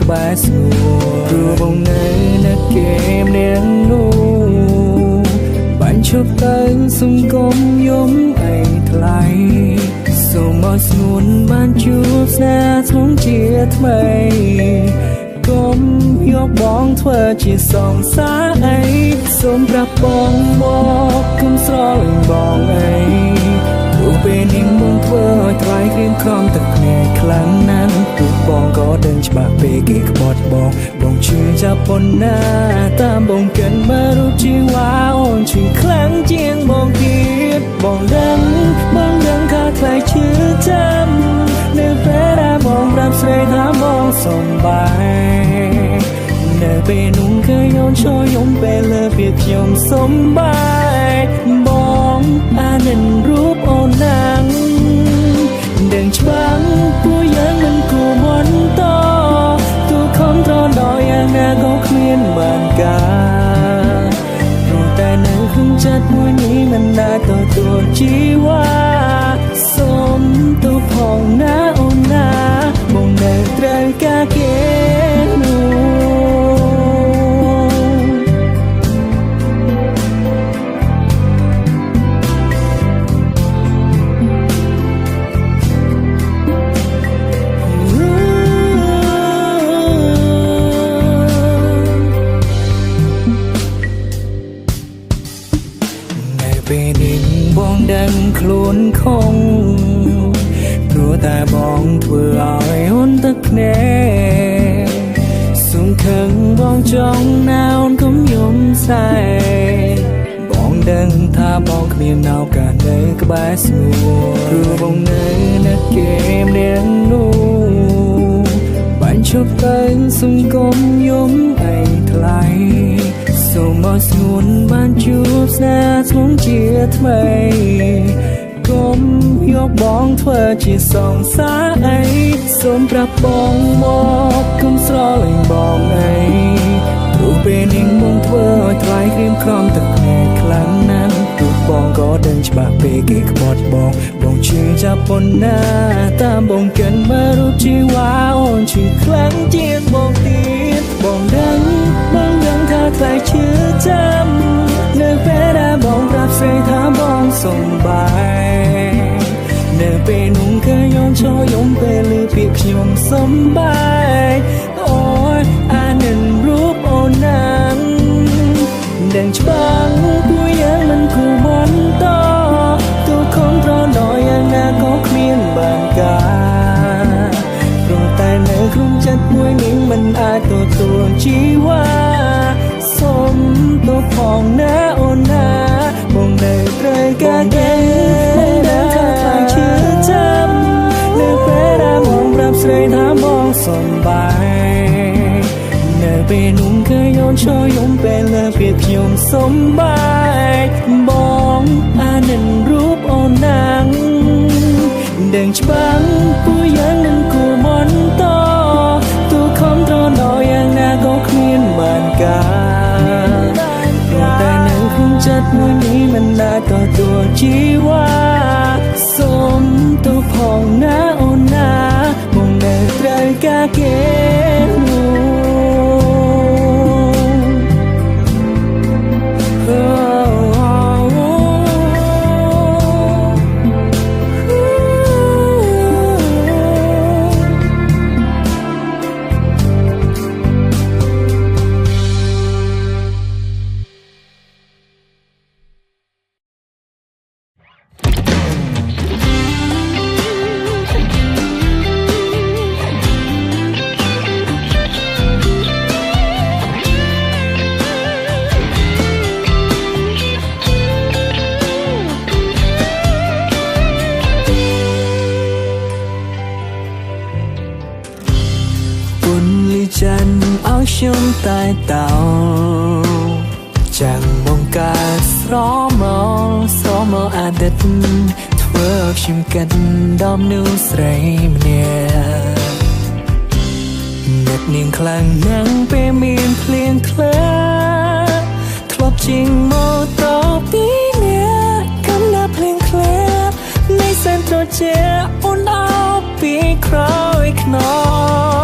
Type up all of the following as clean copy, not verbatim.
ក្បែរស្ងួនព្រោះបងនៅនៅเกมនាងនោះបាញ់ឈប់ទៅសង្គមយំអីថ្លៃសូមឲ្យស្ងួនបានជួបស្នេហ៍ធ្នង់ជាថ្មីកុំយកបងធ្វើជាសងសាអីសូមប្រាប់បងមកគុំស្រលាញ់បងអីព្រោះពេលនាងបងធ្វើឲ្យថ្លៃក្រៀមក្រំទឹកភ្នែកខ្លាំងណាស់ពួកបងក៏ដឹងច្បាស់ពេលគេក្បត់បងជឿចាប់ប៉ុណ្ណាតាមបងកិនមករូបជីវ៉ាអូនជឿខ្លាំងជាងបងទៀតបងដឹងថាថ្លៃជឿចាំនៅពេលដែលបងប្រាប់ស្រីថាបងសំបាយនៅពេលនោះគឺយោនចូលយំពេលលើពេលខ្ញុំសំបាយបងអានិនរូបអូនណាងដឹងច្បាស់ពួកយើងមិនគួរបន្តទូខំត្រដល់យ៉ាងណាក៏គ្មានបានការព្រោះតែនៅក្នុងចិត្តមួយនេះមិនដែលទទួលជីវ៉ាសូមទូផងណាអូនណាបងនៅត្រូវការគេពេលនេះបងដឹងខ្លួនខំព្រោះតែបងធ្វើឲ្យអូនទឹកភ្នែកសុំខឹងបងចង់ណាអូនកុំយំសែបងដឹងថាបងគ្មានឱកាសនៅក្បែរស្ងួនព្រោះបងនៅនៅเกมនាងនោះបាញ់ឈប់ទៅសង្គមយំអីថ្លៃសូមឲ្យស្ងួនបានជួបស្នេហ៍ធ្នង់ជាថ្មីកុំយកបងធ្វើជាសងសាអីសូមប្រាប់បងមកគុំស្រលាញ់បងអីព្រោះពេលនាងបងធ្វើឲ្យថ្លៃក្រៀមក្រំទឹកភ្នែកខ្លាំងណាស់ពួកបងក៏ដឹងច្បាស់ពេលគេក្បត់បងជឿចាប់ប៉ុណ្ណាតាមបងកិនមករូបជីវ៉ាអូនជឿខ្លាំងជាងបងទៀតបងដឹងថាថ្លៃជឿចាំនៅពេលដែលបងប្រាប់ស្រីថាបងសំបាយនៅពេលនោះគឺយោនចូលយំពេលលើពាក្យខ្ញុំសំបាយអូយអានិនរូបអូនណាងដឹងច្បាស់ពួកយើងមិនគួរបន្តទូខំប្រណយយ៉ាងណាក៏គ្មានបានការព្រោះតែនៅក្នុងចិត្តមួយនេះមិនអាចទទួលជីវ៉ាសូមទូផងណាអូនណាបងនៅត្រូវការគេបងដឹងថាខ្លាំងជឿចាំនៅពេលដែលបងប្រាប់ស្រីថាបងសំបាយនៅពេលនោះគឺយោនចូលយំពេលលើពេលខ្ញុំសំបាយបងអានិនរូបអូនណាងដឹងច្បាស់ពួកយើងនឹងគួរបន្តទូខំត្រដល់យ៉ាងណាក៏គ្មានបានការតែនៅក្នុងចិត្តមួយនេះមិនដែលទទួលជីវ៉ាសូមទូផងណាអូនណាបងនៅត្រូវការគេจันเอาชุ่มใต้เต่าจังมองกาสรอมออาดัดធ្វើឲ្យខ្ញុំកាត់ដំណូស្រីម្នាក់នឹកនាងខ្លាំងណាស់ពេលមានភ្លៀងធ្លាក់ធ្លាប់ជាងម៉ូតូពីអ្នកកំណាភ្លៀងធ្លាក់នៃសែនត្រជាអូនអោពីក្រោយខ្ន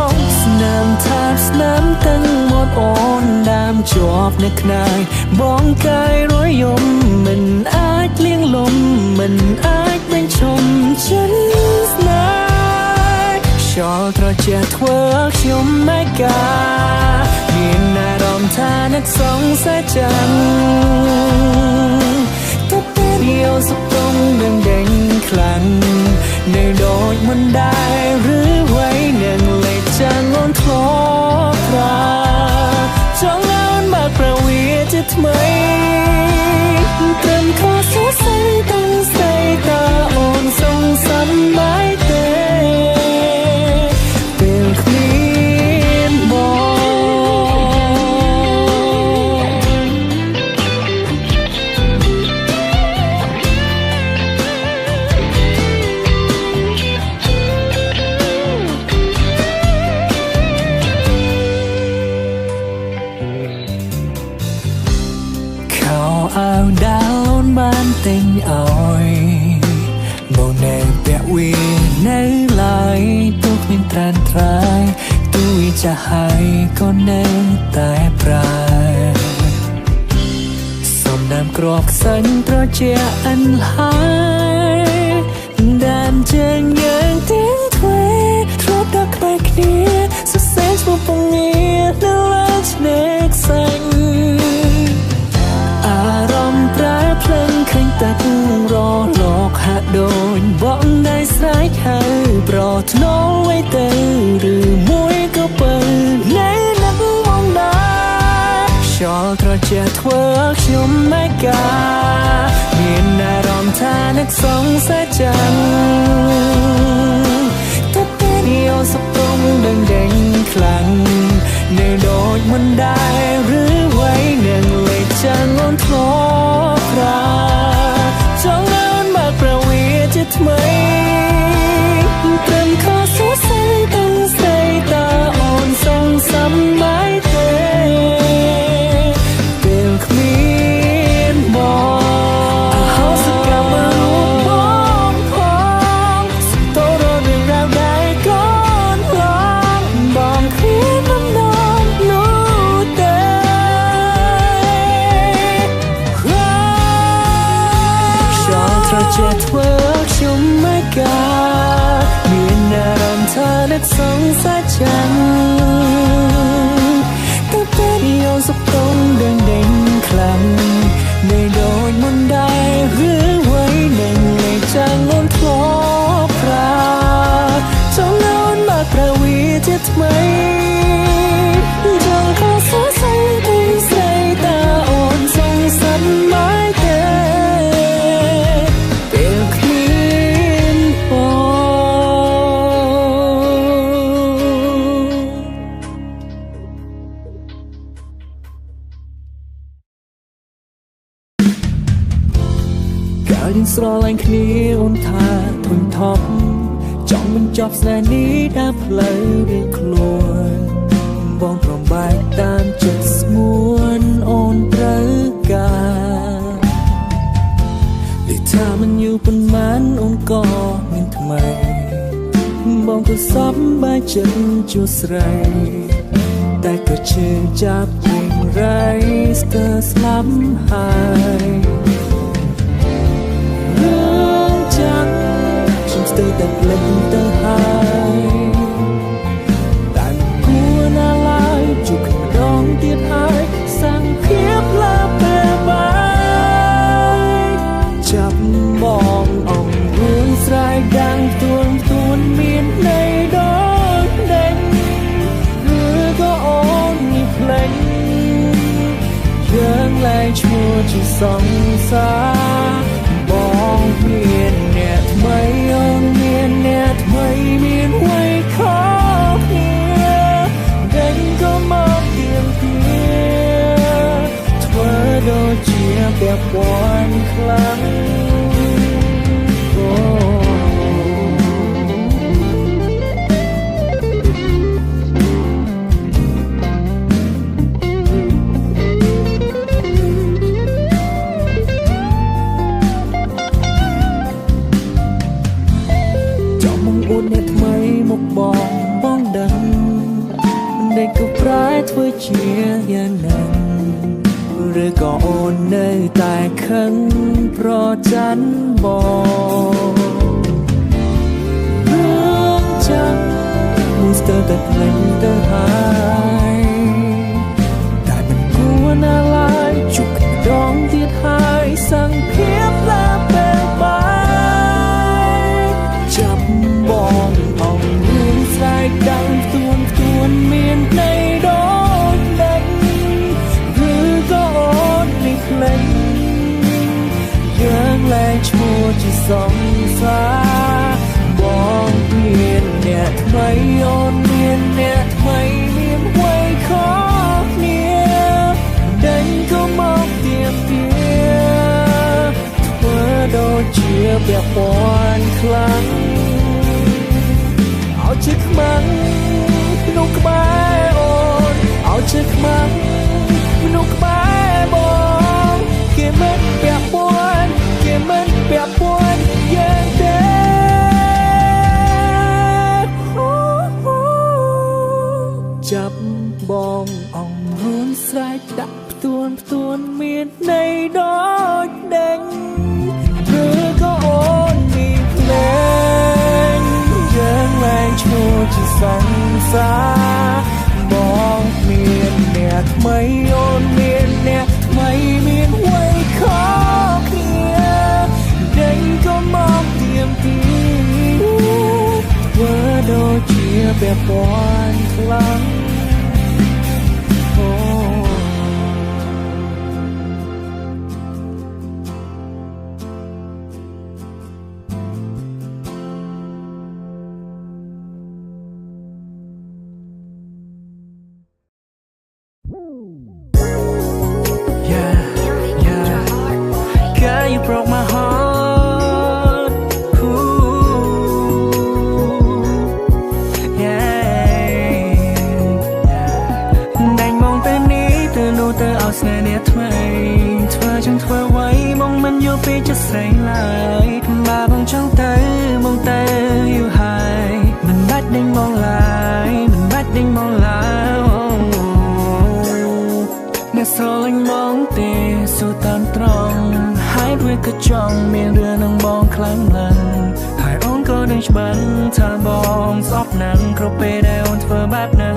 ងស្នាម ថាបស្នាមទាំងមាត់អូនដាមជាប់នៅខ្នើយបងកាយរយយំមិនអាចលៀងលំមិនអាចបញ្ឈប់ចិត្តស្នេហ៍ខ្យល់ត្រជាក់ធ្វើខ្ញុំไม่กล้าមានអារម្មណ៍ថានឹកសង្ស័យចាំងទៅពេលយកសុខទុំនឹងដេញខ្លាំងនៅដូចមិនដែរឬໄວនឹងលេចចាំងអូនធ្លាប់ប្រាចង់អូនមកប្រវីជាថ្មីត្រឹមខុសសរសៃតាំងស្ដីតើអូនសងសំបាយទេពេលគ្មានបងអាវដាល់អូនបានទិញឲ្យមកនៅពាក់វានៅឡើយទុកមានត្រានត្រាយទួយចាស់ហើយក៏នៅតែប្រើសំដាមក្របខ្សាញ់ត្រជាអិនហើយដានជើងយើងទាំងទ្វេធ្លាប់ដល់ក្បែរគ្នាសរសេរឈ្មោះពងងារនៅលើឆ្នេរខ្សាញ់អារម្មណ៍ប្រែភ្លឹងឃើញតែគូរលោកហាក់ដូចបងได้ស្រែកហៅប្រថ្នូរໄວទៅឬមួយក៏បើនៅនឹកមកដែរខ្យល់ត្រជាក់ធ្វើខ្ញុំไม่กล้าមានអារម្មណ៍ថានឹកសង្ស័យចាំងទៅពេលយកសុខទុំដឹងដេញខ្លាំងនៅដូចមិនដែរឬໄວនឹងលេចចាំងអូនធ្លាប់ប្រាចង់អូនមកប្រវីជាថ្មីត្រឹមខុសសរសៃតាំងស្ដីតើអូនសងសំបាយទេពេលគ្មានបងអហោសកម្មរូបបងផងសំទោររឿងរ៉ាវដែលកូនឡងបងគ្មានបំណងនោះទេត្រជាក់ធ្វើខ្ញុំไม่กล้าមានអារម្មណ៍ថានឹកសង្ស័យចាំងទៅពេលយកសុខទុំដឹងដេញខ្លាំងនៅដូចមិនដែរឬໄວនឹងលេចចាំងអូនធ្លាប់ប្រាចង់អូនមកប្រវីជាថ្មីចង់ខុសសរសៃទៅស្ដីតើអូនសងសំបាយទេយើងស្រឡាញ់គ្នាអូនថាធុញថប់ចង់បញ្ចប់ស្នេហ៍នេះដើរផ្លូវរៀងខ្លួនបងប្រំបែកតាមចិត្តស្ងួនអូនត្រូវការដូចថាមិនយូរប៉ុន្មានអូនក៏មានថ្មីបងក៏សប្បាយចិត្តជួបស្រីតែក៏ឈឺចាប់ពេញរៃស្ទើរស្លាប់ហើយខ្ញុំស្ទើរតែភ្លេចទៅហើយតែគួរណាឡើយជួបគ្នាម្ដងទៀតហើយសាំងភាពលើពេលបាយចាប់បងអងរឿងស្រែកដាំងទួនមានន័យដូចដេញឬក៏អូននេះភ្លេចយើងលែងឈ្មោះជាសង្សារបងមានអ្នកថ្មីអូនមានអ្នកថ្មីមានអ្វីខុសគ្នាដេញក៏មកទៀងទាធ្វើដូចជាពាក់ព័ន្ធខ្លាំង ជាយ៉ាងนั้นหรือก็โอนនៅតែខឹងប្រច័ណ្ឌបងរឿងចាំមួយស្ទើរតែភ្លេចទៅហើយតែមិនគួរណាឡើយជួបគ្នាដងទៀតហើយសង្ឃភាពឡាពេលបាយចាប់បងអង្គរឿងស្រែកดังផ្ទួនមានន័យដូចដឹងឬក៏អូននេះភ្លេចយើងលែងឈ្មោះជាសង្សារបងមានអ្នកថ្មីអូនមានអ្នកថ្មីមានអ្វីខុសគ្នាដេញក៏មកទៀមទាធ្វើដូចជាពាក់ព័ន្ធខ្លាំងเอาជាខ្មាំងក្នុងក្បែរអូនเอาជាខ្មាំងក្នុងក្បែរបងគេមិនពាក់ព័ន្ធគេមិនពាក់ព័ន្ធយើងទេចាប់បងអង្គរួនស្រែកដាក់ផ្ទួនមានន័យដូចដេញឬក៏អូនមានភ្លេងយើងលែងឈ្មោះជាសង្សារបងមានអ្នកថ្មីអូនមានអ្នកថ្មីមានអ្វីខុសគ្នាដេញក៏មកទៀមទីធ្វើដូចជាពាក់ព័ន្ធខ្លាំងYou broke my heart. Ooh, yeah. ដេញមកទៅនេះទៅនោះទៅឲ្យស្នេហ៍អ្នកថ្មីធ្វើចឹងធ្វើໄວមកមិនយល់ពីចិត្តស្រីឡើយបើបងចង់ទៅមកទៅយូរហើយមិនបាច់ដេញមកឡើយមិនបាច់ដេញមកឡើយអ្នកស្រឡាញ់មកទេសួរតាមត្រង់ហើយវាក៏ចង់មានរឿងនឹងបងខ្លាំងណាស់ហើយអូនក៏ដឹងច្បាស់ថាបងស្អប់ណាស់គ្រប់ពេលដែលអូនធ្វើបែបហ្នឹង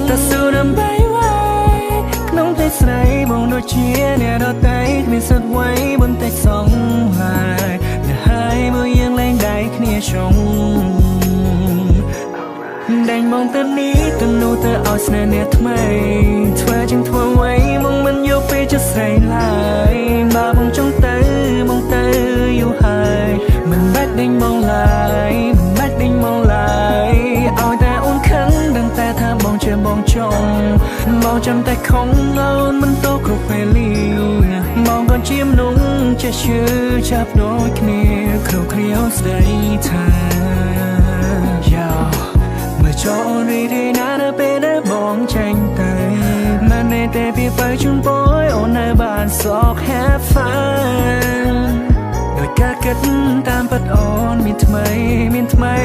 តែសួរដើម្បីໄວក្នុងទេស្រីបងដូចជាអ្នកដទៃគ្មានសិទ្ធិໄວបន្តិចសងឡើយតែហើយមើលយើងលែងដៃគ្នាជុំដេញមកទៅនេះទៅនោះទៅឲ្យស្នេហ៍អ្នកថ្មីធ្វើចឹងធ្វើໄວមកមិនយកពេលចិត្តស្រីឡើយបើបងចង់ទៅយូរហើយមិនបាច់ដេញមកឡើយមិនបាច់ដេញមកឡើយឲ្យតែអូនខឹងដឹងតែថាបងជាបងចង់បងចាំតែខំអូនមិនតគ្រប់ពេលលីបងក៏ជាមនុស្សចេះឈឺចាប់ដូចគ្នាគ្រប់គ្រាស្ដីថាចូលរីរីណានៅពេលដែលបងចេញទៅមិនได้តែពីបើជូនបយអូននៅបានសោក have fun ដោយការគិតតាមពិតអូនមានថ្មី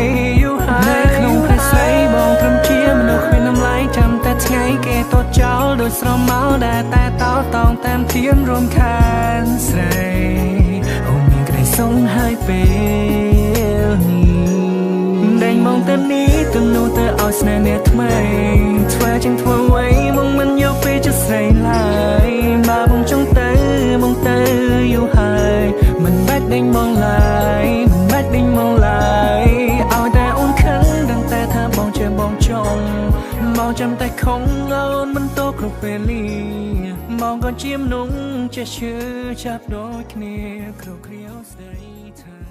យូរហើយក្នុងផ្ទៃស្រីបងត្រឹមជាមនុស្សគ្មានតម្លៃចាំតែថ្ងៃគេតតចោលដោយស្រមោលដែលតែតោតងតាមទៀនរំខានស្រីអូនមានក្តីសុខហើយពេលនេះដេញមកទៅនេះទៅនោះទៅឲ្យស្នេហ៍អ្នកថ្មីធ្វើចឹងធ្វើໄວមកមិនយកពេលចិត្តស្រីឡើយបើបងចង់ទៅយូរហើយមិនបាច់ដេញមកឡើយឲ្យតែអូនខឹងដឹងតែថាបងជាបងចង់បងចាំតែខំអូនមិនតគ្រប់ពេលលីបងក៏ជាមនុស្សចេះឈឺចាប់ដូចគ្នាគ្រប់គ្រាស្ដីថា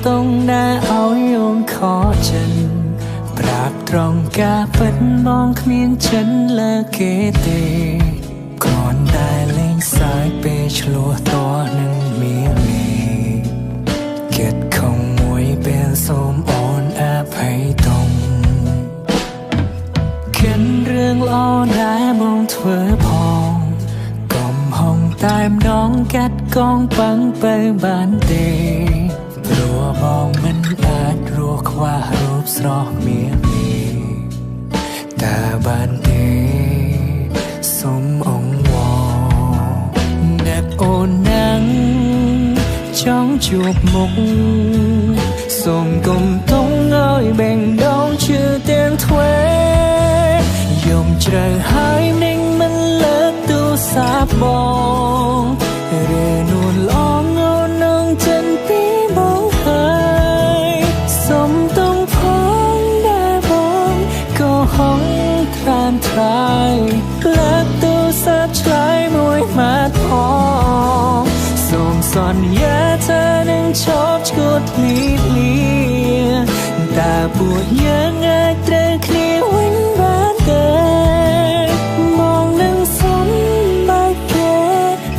ต้องได้เอาโยงขอฉันปราบตรงกาเปิดมองเมียนฉันและเกเตก่อนได้เล่งสาย ពេលឆ្លោះតនឹងមានគិតខំមួយពេលសូមអូនអភ័យតងខិនរឿងល្អដែលបងធ្វើផងកំហុងតែម្ដងកាត់កងប៉ឹងបើបានទេព្រោះបងមិនអាចរស់ខ្វះរូបស្រស់មានតែបានទេសូមអង្វរអ្នកអូននឹងចង់ជួបមុខសូមកុំទងឲ្យបែងដងជឿទាំងទ្វេយំជ្រៅហើយនឹងមិនលើកទូរស័ព្ទបងឬនួនល្អងអូននឹងចិនពីបងហើយសុំទងផងដែលបងក៏ហងត្រានត្រាយលើកទូរស័ព្ទឆ្លើយមួយម៉ាត់ផងសូមសន្យាថានឹងឈប់ឈួតភ្លីភ្លាតែពួកយើងអាចត្រូវគ្នាវិញបានទេមកនឹងសុំបែកគេ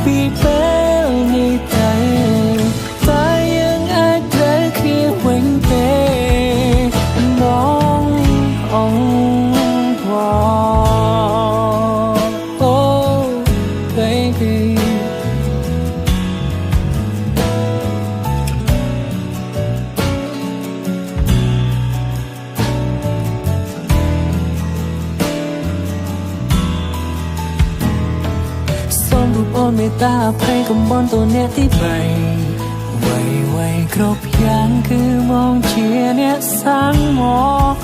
ពីពេលនេះទៅតែយើងអាចត្រូវគ្នាវិញទេមកអងវ៉ា Oh babyអូនមេត្តាអភ័យកំបនតអ្នកទី3វ័យគ្រប់យ៉ាងគឺមកជាអ្នកសាំងមក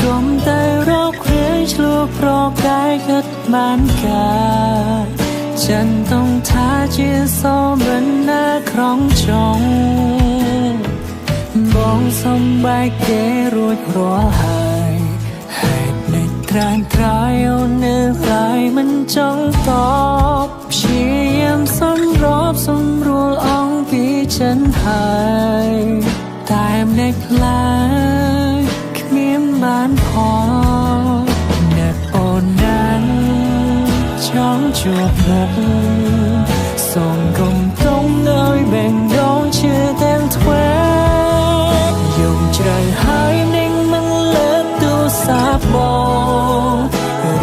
កុំតែរកគ្រឿងឆ្លួរប្រកាយគិតបានការចិនต้องថាជាសមរណាក្រុងចុងបងសំបែកគេរួចរាល់ហើយហេតុនេះត្រាញត្រាយអូននៅឡើយមិនចង់តបព្យាយាមសម្របសម្រួលអងពីចិនហើយតែមិនខ្លាចគ្មានបានផងអ្នកអូននឹងចង់ជួបមុខសូមកុំទងឲ្យបែងដងជឿទាំងទ្វេយំជ្រៅហើយនឹងមិនលើកទូរស័ព្ទបង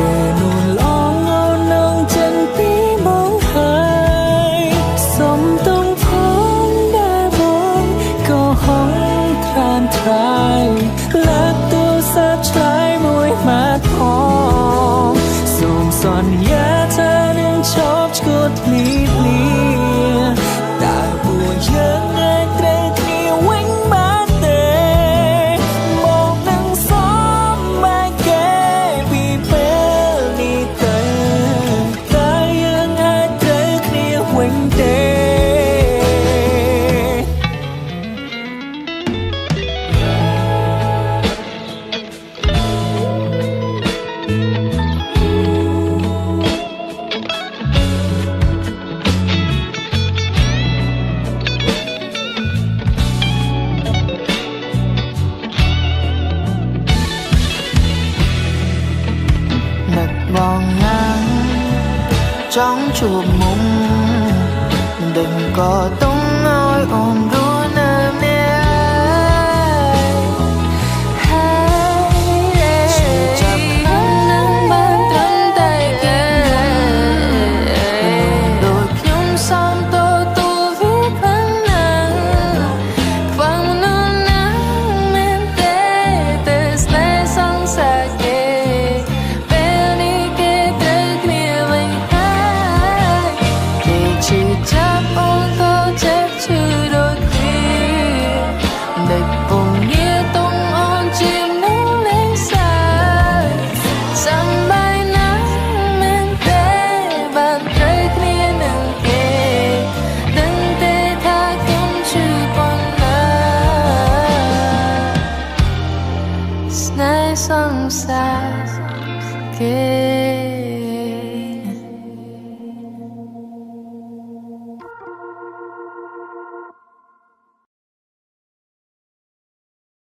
ឬនួនល្អងអូននឹងចិនពីបងហើយសុំទងផងដែលបងក៏ហងត្រានត្រាយលើកទូរស័ព្ទឆ្លើយមួយម៉ាត់ផងសូមសន្យាថានឹងឈប់ឈួតភ្លីភ្លាតែពួកយើងអាចត្រូវគ្នាវិញបានទេមកនឹងសមបែកគេពីពេលនេះទៅតែយើងអាចត្រូវគ្នាវិញទេបងណាចង់ជួបមុំដឹងក៏